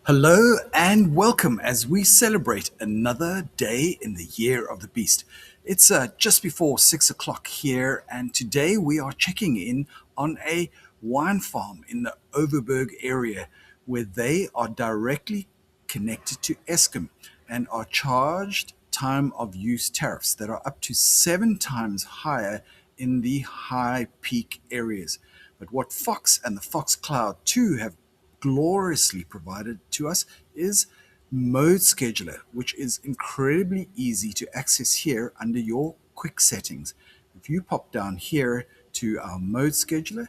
Hello and welcome as we celebrate another day in the year of the beast. It's just before 6 o'clock here, and today we are checking in on a wine farm in the Overberg area where they are directly connected to Eskom and are charged time of use tariffs that are up to 7 times higher in the high peak areas. But what Fox and the Fox Cloud 2 have gloriously provided to us is Mode Scheduler, which is incredibly easy to access here under your quick settings. If you pop down here to our Mode Scheduler,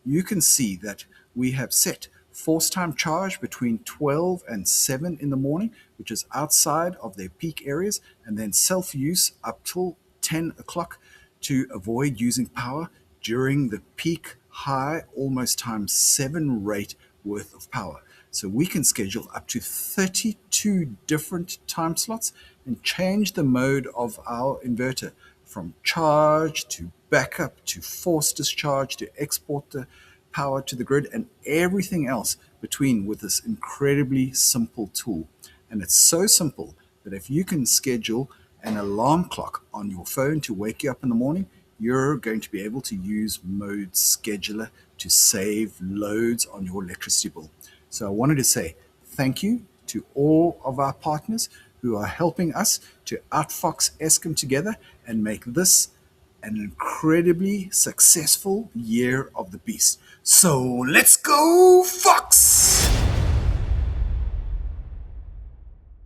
you can see that we have set force time charge between 12 and 7 in the morning, which is outside of their peak areas, and then self-use up till 10 o'clock to avoid using power during the peak high, almost times 7 rate worth of power. So we can schedule up to 32 different time slots and change the mode of our inverter from charge to backup to force discharge to export the power to the grid and everything else between with this incredibly simple tool. And it's so simple that if you can schedule an alarm clock on your phone to wake you up in the morning, you're going to be able to use Mode Scheduler to save loads on your electricity bill. So I wanted to say thank you to all of our partners who are helping us to outfox Eskom together and make this an incredibly successful year of the beast. So let's go, Fox!